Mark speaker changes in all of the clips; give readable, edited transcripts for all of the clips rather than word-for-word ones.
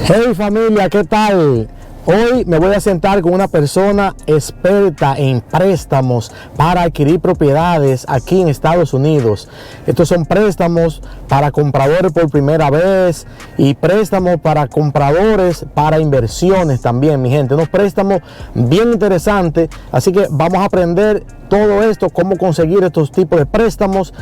Speaker 1: Hey familia, ¿qué tal? Hoy me voy a sentar con una persona experta en préstamos para adquirir propiedades aquí en Estados Unidos. Estos son préstamos para compradores por primera vez y préstamos para compradores para inversiones también, mi gente. Unos préstamos bien interesantes, así que vamos a aprender todo esto, cómo conseguir estos tipos de préstamos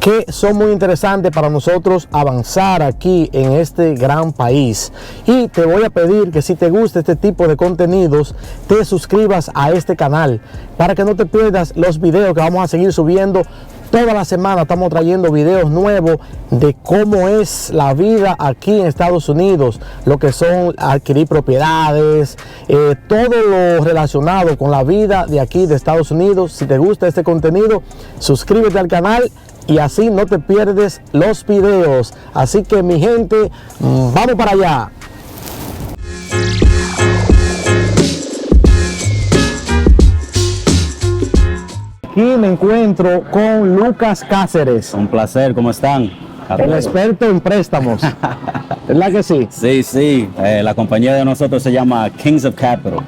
Speaker 1: que son muy interesantes para nosotros avanzar aquí en este gran país. Y te voy a pedir que si te gusta este tipo de contenidos, te suscribas a este canal para que no te pierdas los videos que vamos a seguir subiendo. Toda la semana estamos trayendo videos nuevos de cómo es la vida aquí en Estados Unidos, lo que son adquirir propiedades, todo lo relacionado con la vida de aquí de Estados Unidos. Si te gusta este contenido, suscríbete al canal y así no te pierdes los videos. Así que mi gente, vamos para allá. Aquí me encuentro con Lucas Cáceres.
Speaker 2: Un placer, ¿cómo están?
Speaker 1: El experto en préstamos. ¿Verdad que sí?
Speaker 2: Sí. La compañía de nosotros se llama Kings of Capital.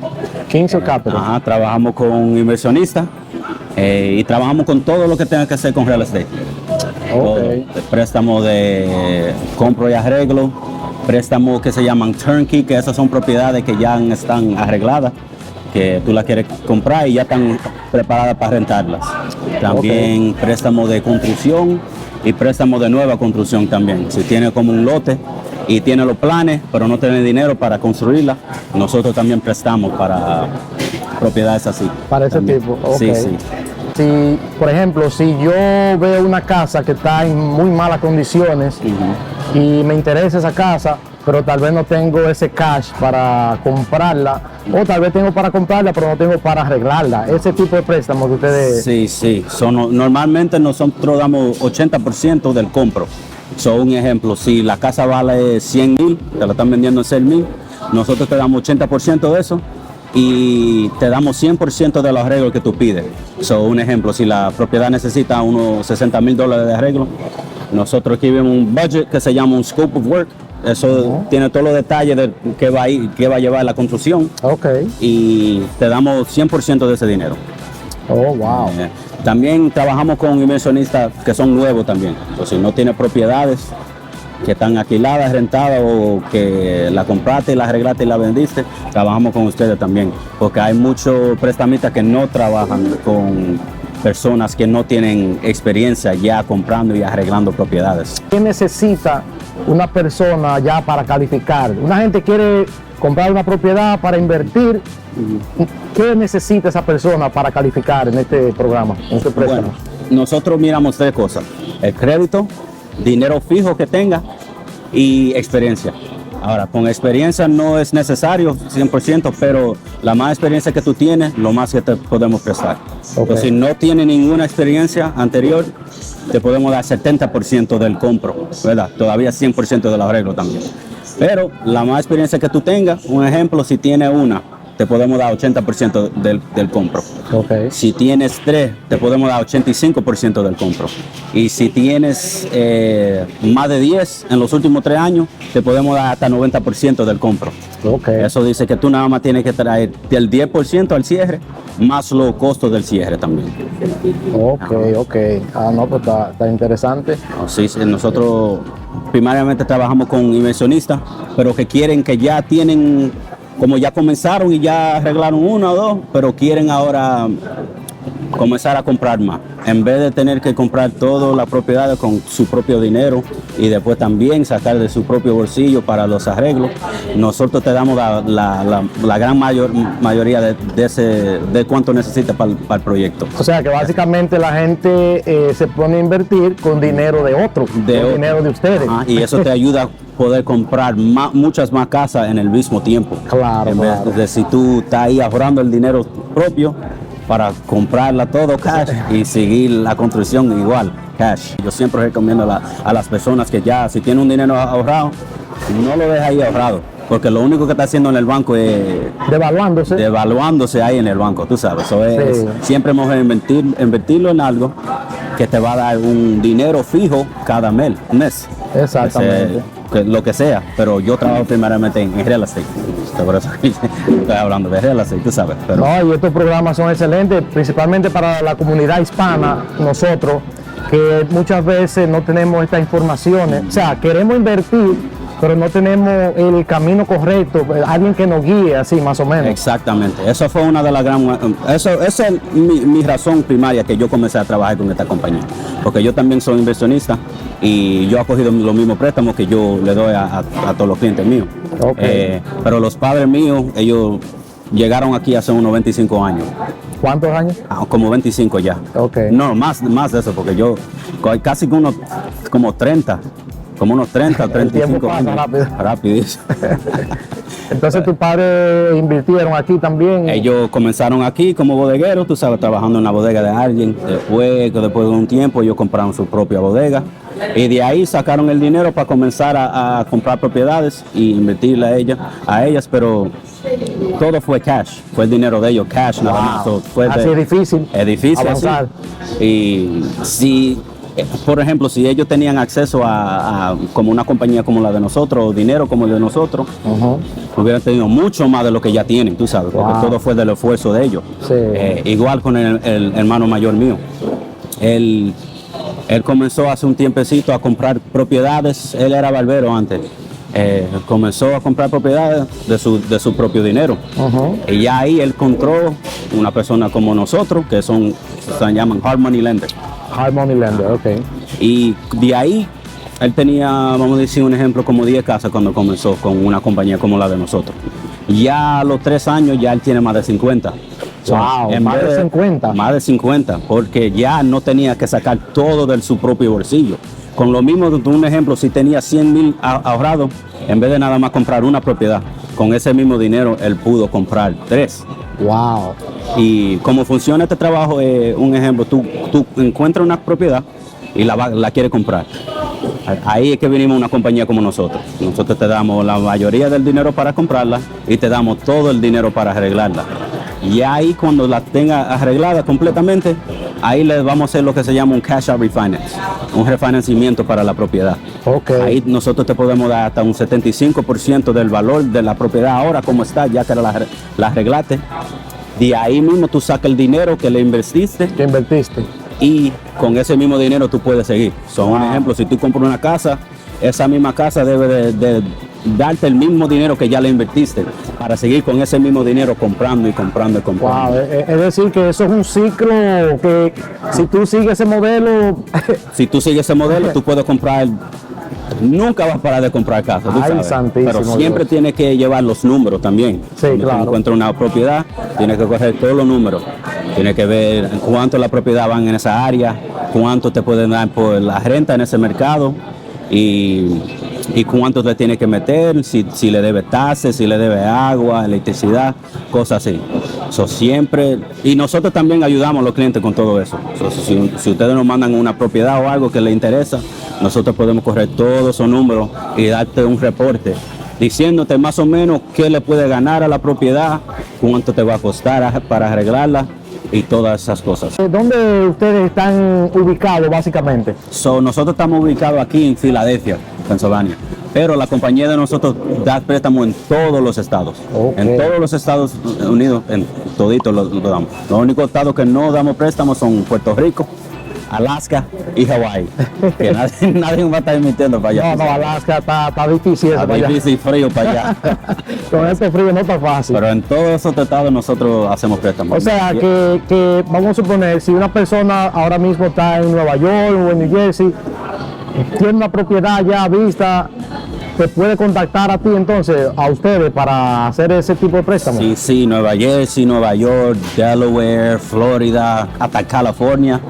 Speaker 1: Kings of Capital.
Speaker 2: Ajá, trabajamos con inversionistas y trabajamos con todo lo que tenga que hacer con real estate.
Speaker 1: Okay.
Speaker 2: Préstamos de compro y arreglo, préstamos que se llaman turnkey, que esas son propiedades que ya están arregladas, que tú las quieres comprar y ya están preparadas para rentarlas. También préstamos de construcción y préstamos de nueva construcción también. Si tiene como un lote y tiene los planes, pero no tiene dinero para construirla, nosotros también prestamos para propiedades así.
Speaker 1: Para ese
Speaker 2: también.
Speaker 1: tipo. Okay.
Speaker 2: Sí.
Speaker 1: Si, por ejemplo, si yo veo una casa que está en muy malas condiciones y me interesa esa casa, pero tal vez no tengo ese cash para comprarla, o tal vez tengo para comprarla, pero no tengo para arreglarla. Ese tipo de préstamos que ustedes...
Speaker 2: Sí. Normalmente nosotros damos 80% del compro. Un ejemplo, si la casa vale 100,000, te la están vendiendo en 6,000, nosotros te damos 80% de eso y te damos 100% de los arreglos que tú pides. Un ejemplo, si la propiedad necesita unos $60,000 de arreglo, nosotros aquí vemos un budget que se llama un scope of work. Eso tiene todos los detalles de qué va a llevar la construcción. Y te damos 100% de ese dinero.
Speaker 1: Oh, wow.
Speaker 2: También trabajamos con inversionistas que son nuevos también. Entonces, si no tiene propiedades que están alquiladas, rentadas o que la compraste, la arreglaste y la vendiste, trabajamos con ustedes también. Porque hay muchos prestamistas que no trabajan con personas que no tienen experiencia ya comprando y arreglando propiedades.
Speaker 1: ¿Qué necesita una persona ya para calificar? Una gente quiere comprar una propiedad para invertir. ¿Qué necesita esa persona para calificar en este programa, en este préstamo?
Speaker 2: Bueno, nosotros miramos tres cosas: el crédito, dinero fijo que tenga y experiencia. Ahora, con experiencia no es necesario 100%, pero la más experiencia que tú tienes, lo más que te podemos prestar. Entonces, si no tienes ninguna experiencia anterior, te podemos dar 70% del compro, ¿verdad? Todavía 100% del arreglo también. Pero la más experiencia que tú tengas, un ejemplo, si tienes una, te podemos dar 80% del compro. Si tienes 3, te podemos dar 85% del compro. Y si tienes más de 10 en los últimos 3 años, te podemos dar hasta 90% del compro. Eso dice que tú nada más tienes que traer del 10% al cierre, más los costos del cierre también.
Speaker 1: No, pues está interesante.
Speaker 2: Sí, nosotros primariamente trabajamos con inversionistas, pero que quieren, que ya tienen, como ya comenzaron y ya arreglaron una o dos, pero quieren ahora comenzar a comprar más. En vez de tener que comprar todas las propiedades con su propio dinero y después también sacar de su propio bolsillo para los arreglos, nosotros te damos la gran mayoría de cuánto necesita para el proyecto.
Speaker 1: O sea que básicamente la gente se pone a invertir con dinero de otro, dinero de ustedes.
Speaker 2: Y eso te ayuda a poder comprar muchas más casas en el mismo tiempo.
Speaker 1: Claro.
Speaker 2: En vez de si tú estás ahí ahorrando el dinero propio para comprarla todo cash y seguir la construcción igual, cash. Yo siempre recomiendo a las personas que ya, si tienen un dinero ahorrado, no lo dejes ahí ahorrado, porque lo único que está haciendo en el banco es devaluándose ahí en el banco, tú sabes. Siempre es mejor invertirlo en algo que te va a dar un dinero fijo cada mes.
Speaker 1: Exactamente.
Speaker 2: lo que sea, pero yo trabajo primeramente en real estate. Por eso estoy hablando de real estate, tú sabes. Pero...
Speaker 1: No, y estos programas son excelentes, principalmente para la comunidad hispana, nosotros, que muchas veces no tenemos estas informaciones. O sea, queremos invertir, pero no tenemos el camino correcto, alguien que nos guíe, así más o menos.
Speaker 2: Exactamente, eso fue una de las esa es mi razón primaria que yo comencé a trabajar con esta compañía, porque yo también soy inversionista y yo he cogido los mismos préstamos que yo le doy a todos los clientes míos.
Speaker 1: Okay.
Speaker 2: Pero los padres míos, ellos llegaron aquí hace unos 25 años.
Speaker 1: ¿Cuántos años?
Speaker 2: Como 25 ya.
Speaker 1: Okay.
Speaker 2: No, más de eso, porque yo casi como 30. Como unos 30, 35 años.
Speaker 1: Rápido.
Speaker 2: Rapidísimo.
Speaker 1: Entonces tus padres invirtieron aquí también.
Speaker 2: Ellos comenzaron aquí como bodegueros, tú sabes, trabajando en la bodega de alguien. Después de un tiempo, ellos compraron su propia bodega. Y de ahí sacaron el dinero para comenzar a comprar propiedades y invertirle a ellas, pero todo fue cash, fue el dinero de ellos, cash nada más. So,
Speaker 1: así es difícil.
Speaker 2: Es difícil
Speaker 1: avanzar.
Speaker 2: Así. Y si, por ejemplo, si ellos tenían acceso a como una compañía como la de nosotros, o dinero como el de nosotros, hubieran tenido mucho más de lo que ya tienen, tú sabes, porque todo fue del esfuerzo de ellos.
Speaker 1: Sí.
Speaker 2: Igual con el hermano mayor mío. Él comenzó hace un tiempecito a comprar propiedades, él era barbero antes. Comenzó a comprar propiedades de su propio dinero. Y ya ahí él encontró una persona como nosotros, que se llaman Hard Money Lender.
Speaker 1: Hard Money Lender, ok.
Speaker 2: Y de ahí él tenía, vamos a decir un ejemplo, como 10 casas cuando comenzó con una compañía como la de nosotros. Ya a los 3 años ya él tiene más de 50.
Speaker 1: Wow, más de 50.
Speaker 2: Más de 50, porque ya no tenía que sacar todo de su propio bolsillo. Con lo mismo, un ejemplo, si tenía 100,000 ahorrados, en vez de nada más comprar una propiedad, con ese mismo dinero él pudo comprar 3.
Speaker 1: Wow.
Speaker 2: Y cómo funciona este trabajo, un ejemplo, tú encuentras una propiedad y la quieres comprar. Ahí es que venimos una compañía como nosotros. Nosotros te damos la mayoría del dinero para comprarla y te damos todo el dinero para arreglarla. Y ahí cuando la tenga arreglada completamente, ahí le vamos a hacer lo que se llama un cash out refinance, un refinanciamiento para la propiedad.
Speaker 1: Okay.
Speaker 2: Ahí nosotros te podemos dar hasta un 75% del valor de la propiedad ahora como está, ya que la arreglaste. De ahí mismo tú sacas el dinero que le invertiste.
Speaker 1: ¿Qué invertiste?
Speaker 2: Y con ese mismo dinero tú puedes seguir. Un ejemplo, si tú compras una casa, esa misma casa debe de darte el mismo dinero que ya le invertiste para seguir con ese mismo dinero comprando y comprando y comprando.
Speaker 1: Wow, es decir que eso es un ciclo que si tú sigues ese modelo...
Speaker 2: Si tú sigues ese modelo, tú puedes comprar, nunca vas a parar de comprar casas, tú sabes, pero siempre tienes que llevar los números también.
Speaker 1: Sí,
Speaker 2: cuando
Speaker 1: claro.
Speaker 2: tú encuentras una propiedad, tienes que coger todos los números, tienes que ver cuánto la propiedad van en esa área, cuánto te pueden dar por la renta en ese mercado y cuánto le tienes que meter, si le debe tasas, si le debe agua, electricidad, cosas así. Siempre, y nosotros también ayudamos a los clientes con todo eso. Si ustedes nos mandan una propiedad o algo que les interesa, nosotros podemos correr todos esos números y darte un reporte diciéndote más o menos qué le puede ganar a la propiedad, cuánto te va a costar para arreglarla y todas esas cosas.
Speaker 1: ¿Dónde ustedes están ubicados básicamente?
Speaker 2: Nosotros estamos ubicados aquí en Filadelfia, Pensilvania, pero la compañía de nosotros da préstamos en todos los estados.
Speaker 1: Okay.
Speaker 2: En todos los Estados Unidos, en toditos lo damos. Los únicos estados que no damos préstamos son Puerto Rico, Alaska y Hawái, que nadie va a estar invirtiendo para allá.
Speaker 1: No, Alaska está difícil.
Speaker 2: Está difícil y frío para allá.
Speaker 1: Con este frío no está fácil.
Speaker 2: Pero en todos esos estados nosotros hacemos préstamos.
Speaker 1: O sea, que vamos a suponer, si una persona ahora mismo está en Nueva York o en New Jersey, tiene una propiedad ya vista, te puede contactar a ti entonces, a ustedes, para hacer ese tipo de préstamos.
Speaker 2: Sí, Nueva Jersey, Nueva York, Delaware, Florida, hasta California.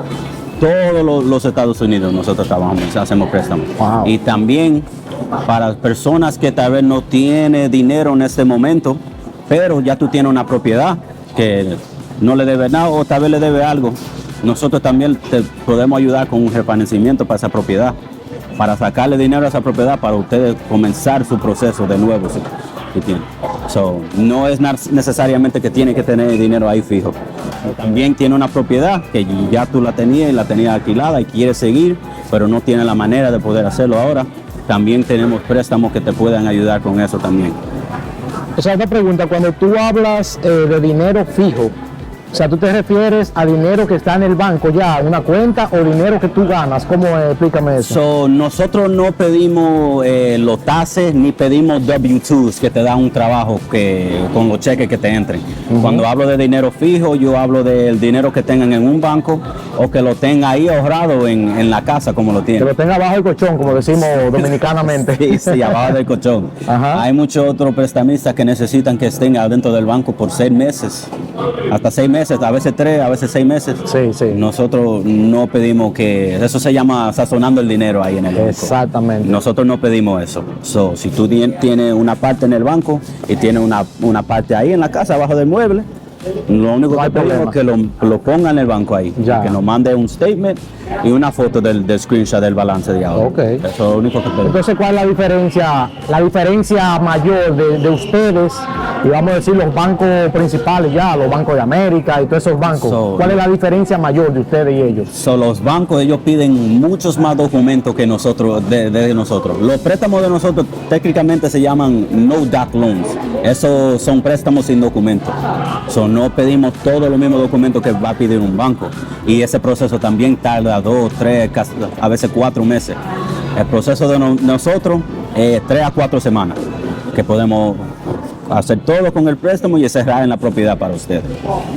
Speaker 2: Todos los Estados Unidos nosotros trabajamos, hacemos préstamos.
Speaker 1: Wow.
Speaker 2: Y también para personas que tal vez no tienen dinero en este momento, pero ya tú tienes una propiedad que no le debe nada o tal vez le debe algo, nosotros también te podemos ayudar con un refinanciamiento para esa propiedad, para sacarle dinero a esa propiedad para ustedes comenzar su proceso de nuevo. Si tienen. No es necesariamente que tiene que tener dinero ahí fijo. También tiene una propiedad que ya tú la tenías y la tenías alquilada y quieres seguir, pero no tiene la manera de poder hacerlo ahora. también tenemos préstamos que te puedan ayudar con eso también.
Speaker 1: O sea, una pregunta, cuando tú hablas de dinero fijo, o sea, ¿tú te refieres a dinero que está en el banco ya, una cuenta, o dinero que tú ganas? ¿Cómo explícame eso?
Speaker 2: Nosotros no pedimos los taxes ni pedimos W2s que te dan un trabajo con los cheques que te entren. Cuando hablo de dinero fijo, yo hablo del dinero que tengan en un banco o que lo tenga ahí ahorrado en la casa como lo tienen.
Speaker 1: Que lo tenga abajo del colchón, como decimos dominicanamente.
Speaker 2: Sí, abajo del colchón.
Speaker 1: Ajá.
Speaker 2: Hay muchos otros prestamistas que necesitan que estén adentro del banco por 6 meses, hasta 6 meses, a veces 3, a veces 6 meses.
Speaker 1: Sí, sí.
Speaker 2: Nosotros no pedimos que, eso se llama sazonando el dinero ahí en el banco.
Speaker 1: Exactamente.
Speaker 2: Nosotros no pedimos eso. Si tú tienes una parte en el banco y tienes una parte ahí en la casa, abajo del mueble, lo único
Speaker 1: No hay
Speaker 2: que pedimos
Speaker 1: problema.
Speaker 2: es que lo ponga en el banco ahí.
Speaker 1: Ya.
Speaker 2: Que nos mande un statement y una foto del screenshot del balance de ahorro.
Speaker 1: Ok.
Speaker 2: Eso es lo único que pedimos.
Speaker 1: Entonces, ¿cuál es la diferencia? La diferencia mayor de ustedes y vamos a decir los bancos principales ya, los bancos de América y todos esos bancos. ¿Cuál es la diferencia mayor de ustedes y ellos?
Speaker 2: Los bancos, ellos piden muchos más documentos que nosotros, de nosotros. Los préstamos de nosotros técnicamente se llaman no-doc loans. Esos son préstamos sin documentos. No pedimos todos los mismos documentos que va a pedir un banco. Y ese proceso también tarda 2, 3, a veces 4 meses. El proceso de nosotros es 3 a 4 semanas que podemos hacer todo con el préstamo y cerrar en la propiedad para ustedes.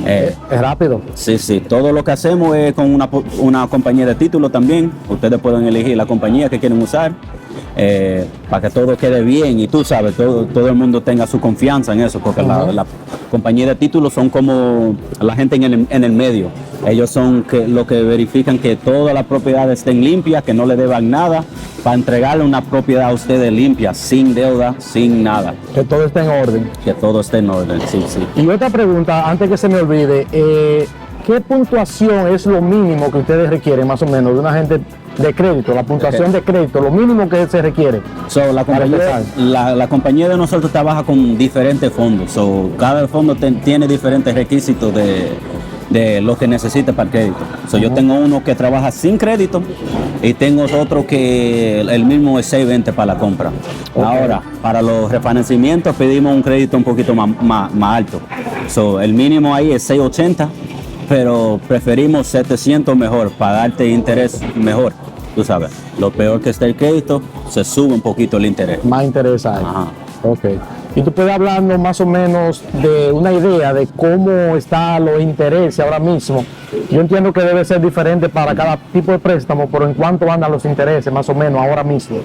Speaker 1: Es rápido.
Speaker 2: Sí, todo lo que hacemos es con una compañía de título también. Ustedes pueden elegir la compañía que quieren usar para que todo quede bien y tú sabes, todo el mundo tenga su confianza en eso, porque la compañía de títulos son como la gente en el medio. Ellos son los que verifican que todas las propiedades estén limpias, que no le deban nada, para entregarle una propiedad a ustedes limpia, sin deuda, sin nada.
Speaker 1: Que todo esté en orden.
Speaker 2: Que todo esté en orden, sí.
Speaker 1: Y otra pregunta, antes que se me olvide, ¿qué puntuación es lo mínimo que ustedes requieren más o menos de una gente de crédito? La puntuación de crédito, lo mínimo que se requiere.
Speaker 2: La compañía de nosotros trabaja con diferentes fondos. Cada fondo tiene diferentes requisitos de lo que necesita para el crédito. Yo tengo uno que trabaja sin crédito y tengo otro que el mismo es 620 para la compra.
Speaker 1: Okay.
Speaker 2: Ahora, para los refinanciamientos pedimos un crédito un poquito más alto. El mínimo ahí es 680, pero preferimos 700 mejor para darte interés mejor. Tú sabes, lo peor que está el crédito, se sube un poquito el interés.
Speaker 1: Más interesante.
Speaker 2: Ajá.
Speaker 1: Ok. Y tú puedes hablarnos más o menos de una idea de cómo están los intereses ahora mismo. Yo entiendo que debe ser diferente para cada tipo de préstamo, pero ¿en cuánto andan los intereses más o menos ahora mismo?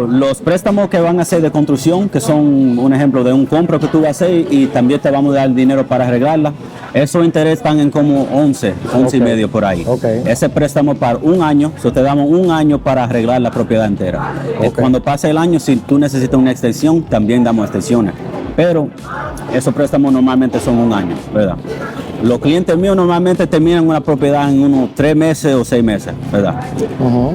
Speaker 2: Los préstamos que van a ser de construcción, que son un ejemplo de un compro que tú vas a hacer y también te vamos a dar dinero para arreglarla, esos intereses están en como 11 y medio por ahí.
Speaker 1: Okay.
Speaker 2: Ese préstamo para un año, te damos un año para arreglar la propiedad entera.
Speaker 1: Okay.
Speaker 2: Cuando pase el año, si tú necesitas una extensión, también damos extensiones. Pero esos préstamos normalmente son un año, ¿verdad? Los clientes míos normalmente terminan una propiedad en unos 3 meses o 6 meses, ¿verdad?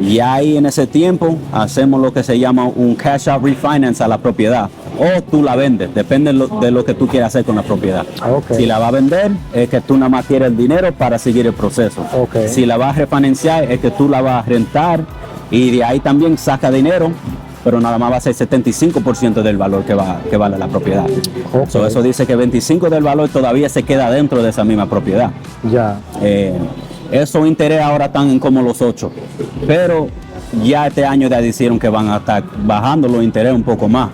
Speaker 2: Y ahí en ese tiempo hacemos lo que se llama un cash out refinance a la propiedad. O tú la vendes, depende de lo que tú quieras hacer con la propiedad.
Speaker 1: Okay.
Speaker 2: Si la vas a vender, es que tú nada más quieres el dinero para seguir el proceso.
Speaker 1: Okay.
Speaker 2: Si la vas a refinanciar, es que tú la vas a rentar y de ahí también saca dinero, pero nada más va a ser 75% del valor que vale la propiedad.
Speaker 1: Okay.
Speaker 2: Eso dice que 25% del valor todavía se queda dentro de esa misma propiedad.
Speaker 1: Ya.
Speaker 2: Esos intereses ahora están en como los 8%, pero ya este año ya dijeron que van a estar bajando los intereses un poco más.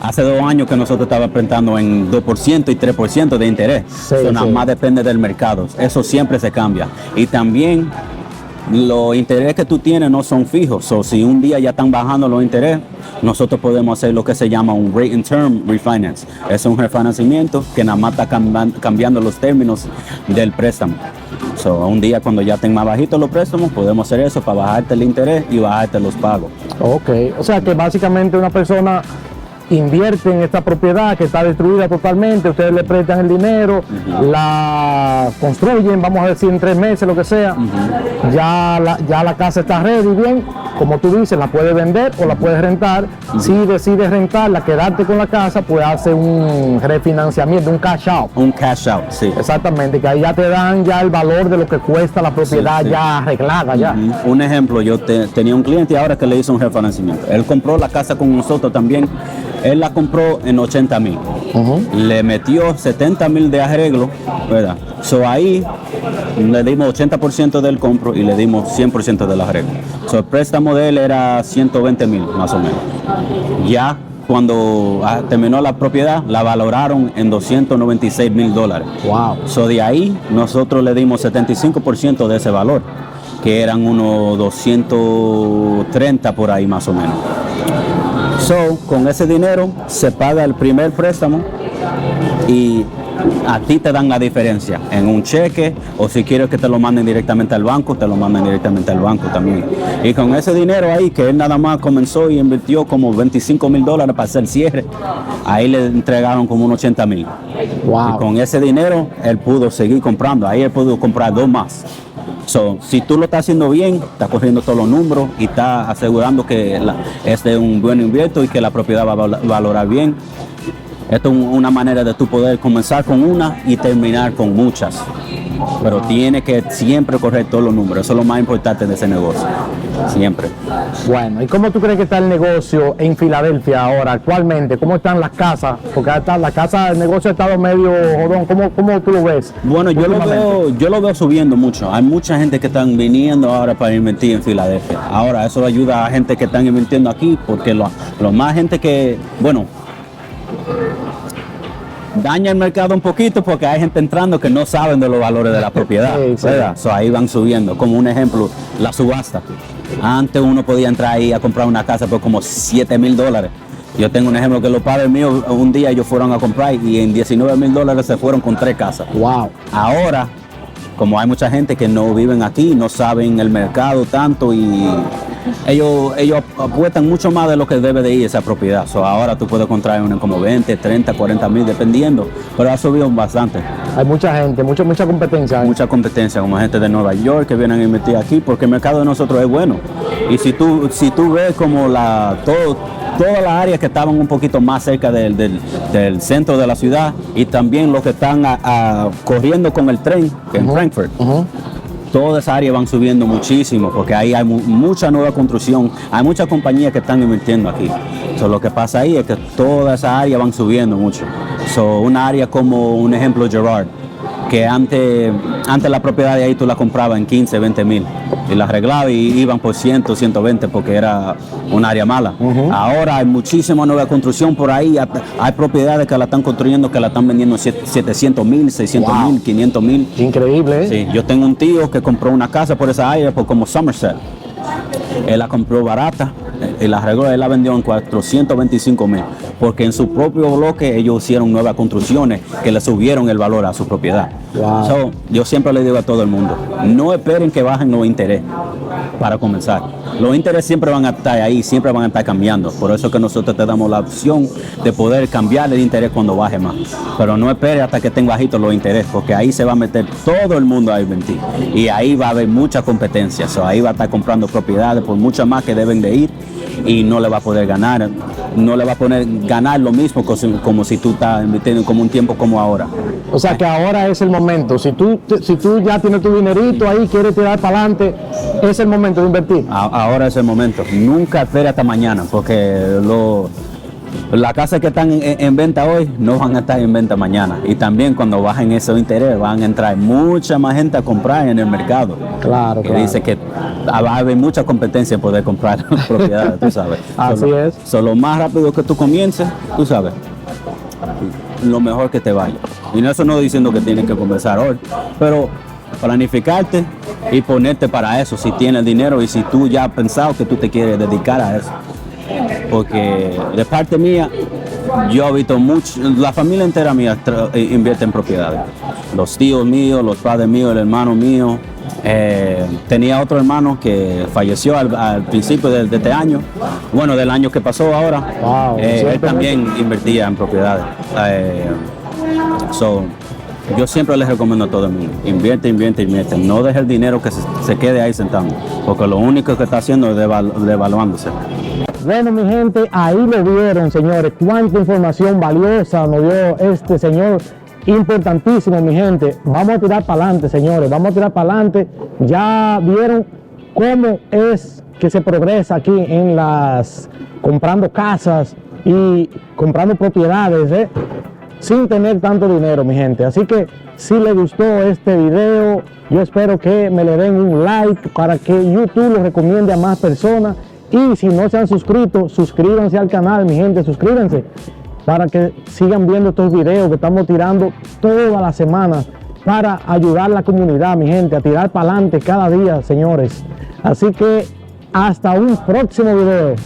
Speaker 2: Hace 2 años que nosotros estábamos enfrentando en 2% y 3% de interés.
Speaker 1: Sí,
Speaker 2: Eso nada más depende del mercado. Eso siempre se cambia. Y también los intereses que tú tienes no son fijos. Si un día ya están bajando los intereses, nosotros podemos hacer lo que se llama un rate and term refinance. Es un refinanciamiento que nada más está cambiando los términos del préstamo. Un día cuando ya estén más bajitos los préstamos, podemos hacer eso para bajarte el interés y bajarte los pagos.
Speaker 1: Ok. O sea que básicamente una persona invierten en esta propiedad que está destruida totalmente, ustedes le prestan el dinero, la construyen, vamos a decir en 3 meses, lo que sea, ya la casa está ready, bien, como tú dices, la puedes vender o la puedes rentar. Si decides rentarla, quedarte con la casa, pues hace un refinanciamiento, un cash out.
Speaker 2: Un cash out, sí.
Speaker 1: Exactamente, que ahí ya te dan ya el valor de lo que cuesta la propiedad,
Speaker 2: Sí, sí.
Speaker 1: ya arreglada ya.
Speaker 2: Un ejemplo, yo tenía un cliente ahora que le hizo un refinanciamiento. Él compró la casa con nosotros también. Él la compró en 80,000. Le metió 70,000 de arreglo, ¿verdad? So ahí le dimos 80% del compro y le dimos 100% del arreglo. So el préstamo de él era 120,000 más o menos. Ya cuando terminó la propiedad, la valoraron en $296,000.
Speaker 1: Wow.
Speaker 2: So de ahí nosotros le dimos 75% de ese valor, que eran unos 230 por ahí más o menos. So, con ese dinero se paga el primer préstamo y a ti te dan la diferencia en un cheque, o si quieres que te lo manden directamente al banco, te lo mandan directamente al banco también. Y con ese dinero ahí, que él nada más comenzó y invirtió como $25,000 para hacer cierre, ahí le entregaron como unos 80,000.
Speaker 1: Wow.
Speaker 2: Y con ese dinero él pudo seguir comprando, ahí él pudo comprar 2 más. So, si tú lo estás haciendo bien, estás corriendo todos los números y estás asegurando que es de un buen invierto y que la propiedad va a valorar bien. Esto es una manera de tú poder comenzar con una y terminar con muchas. Pero tiene que siempre correr todos los números. Eso es lo más importante de ese negocio. Siempre.
Speaker 1: Bueno, ¿y cómo tú crees que está el negocio en Filadelfia ahora, actualmente? ¿Cómo están las casas? Porque el negocio ha estado medio jodón. ¿Cómo tú lo ves?
Speaker 2: Bueno, yo lo veo subiendo mucho. Hay mucha gente que están viniendo ahora para invertir en Filadelfia. Ahora, eso ayuda a gente que están invirtiendo aquí, porque lo más gente que, bueno, daña el mercado un poquito porque hay gente entrando que no saben de los valores de la propiedad,
Speaker 1: sí.
Speaker 2: ¿verdad? So, ahí van subiendo. Como un ejemplo, la subasta. Antes uno podía entrar ahí a comprar una casa por como $7,000. Yo tengo un ejemplo que los padres míos un día ellos fueron a comprar y en $19,000 se fueron con 3 casas.
Speaker 1: Wow.
Speaker 2: Ahora, como hay mucha gente que no viven aquí, no saben el mercado tanto y ellos apuestan mucho más de lo que debe de ir esa propiedad. So, ahora tú puedes encontrar una como 20, 30, 40 mil, dependiendo, pero ha subido bastante.
Speaker 1: Hay mucha gente, mucha competencia.
Speaker 2: Mucha competencia, como gente de Nueva York que vienen a invertir aquí, porque el mercado de nosotros es bueno. Y si tú ves como todas las áreas que estaban un poquito más cerca del centro de la ciudad y también los que están corriendo con el tren en Frankfurt. Todas esas áreas van subiendo muchísimo porque ahí hay mucha nueva construcción, hay muchas compañías que están invirtiendo aquí. So, lo que pasa ahí es que todas esas áreas van subiendo mucho. So, una área como un ejemplo Gerard, que antes la propiedad de ahí tú la comprabas en 15, 20 mil y la arreglabas y iban por 100, 120 porque era un área mala. Ahora hay muchísima nueva construcción por ahí, hay propiedades que la están construyendo que la están vendiendo en 700 mil, 600 mil, 500 mil.
Speaker 1: Increíble, ¿eh?
Speaker 2: Sí, yo tengo un tío que compró una casa por esa área, por como Somerset. Él la compró barata y la arregló, él la vendió en 425 mil, porque en su propio bloque ellos hicieron nuevas construcciones que le subieron el valor a su propiedad.
Speaker 1: Wow.
Speaker 2: So, yo siempre le digo a todo el mundo, no esperen que bajen los intereses para comenzar. Los intereses siempre van a estar ahí, siempre van a estar cambiando. Por eso es que nosotros te damos la opción de poder cambiar el interés cuando baje más. Pero no esperes hasta que estén bajitos los intereses, porque ahí se va a meter todo el mundo a invertir. Y ahí va a haber mucha competencia. So, ahí va a estar comprando propiedades por muchas más que deben de ir y no le va a poder ganar. No le va a poder ganar lo mismo como si tú estás invirtiendo como un tiempo como ahora.
Speaker 1: O sea que ahora es el momento. Si tú ya tienes tu dinerito ahí, quieres tirar para adelante, es el momento de invertir.
Speaker 2: Ahora es el momento. Nunca espere hasta mañana, porque las casas que están en venta hoy no van a estar en venta mañana. Y también cuando bajen esos intereses van a entrar mucha más gente a comprar en el mercado.
Speaker 1: Claro,
Speaker 2: que dice que va a haber mucha competencia en poder comprar propiedades, tú sabes.
Speaker 1: Así es.
Speaker 2: Lo más rápido que tú comiences, tú sabes, lo mejor que te vaya. Y eso no diciendo que tienes que comenzar hoy, pero planificarte y ponerte para eso si tienes dinero y si tú ya has pensado que tú te quieres dedicar a eso. Porque de parte mía, yo he visto mucho, la familia entera mía invierte en propiedades. Los tíos míos, los padres míos, el hermano mío, Tenía otro hermano que falleció al principio de este año, bueno, del año que pasó ahora.
Speaker 1: Wow,
Speaker 2: Él también invertía en propiedades. Yo siempre les recomiendo a todo el mundo, invierte. No deje el dinero que se quede ahí sentado, porque lo único que está haciendo es devaluándose.
Speaker 1: Bueno, mi gente, ahí lo vieron, señores, cuánta información valiosa nos dio este señor, importantísimo, mi gente. Vamos a tirar para adelante, señores, vamos a tirar para adelante. Ya vieron cómo es que se progresa aquí en comprando casas y comprando propiedades, sin tener tanto dinero, mi gente. Así que si les gustó este video, yo espero que me le den un like para que YouTube lo recomiende a más personas. Y si no se han suscrito, suscríbanse al canal, mi gente, suscríbanse para que sigan viendo estos videos que estamos tirando toda la semana para ayudar a la comunidad, mi gente, a tirar para adelante cada día, señores. Así que hasta un próximo video.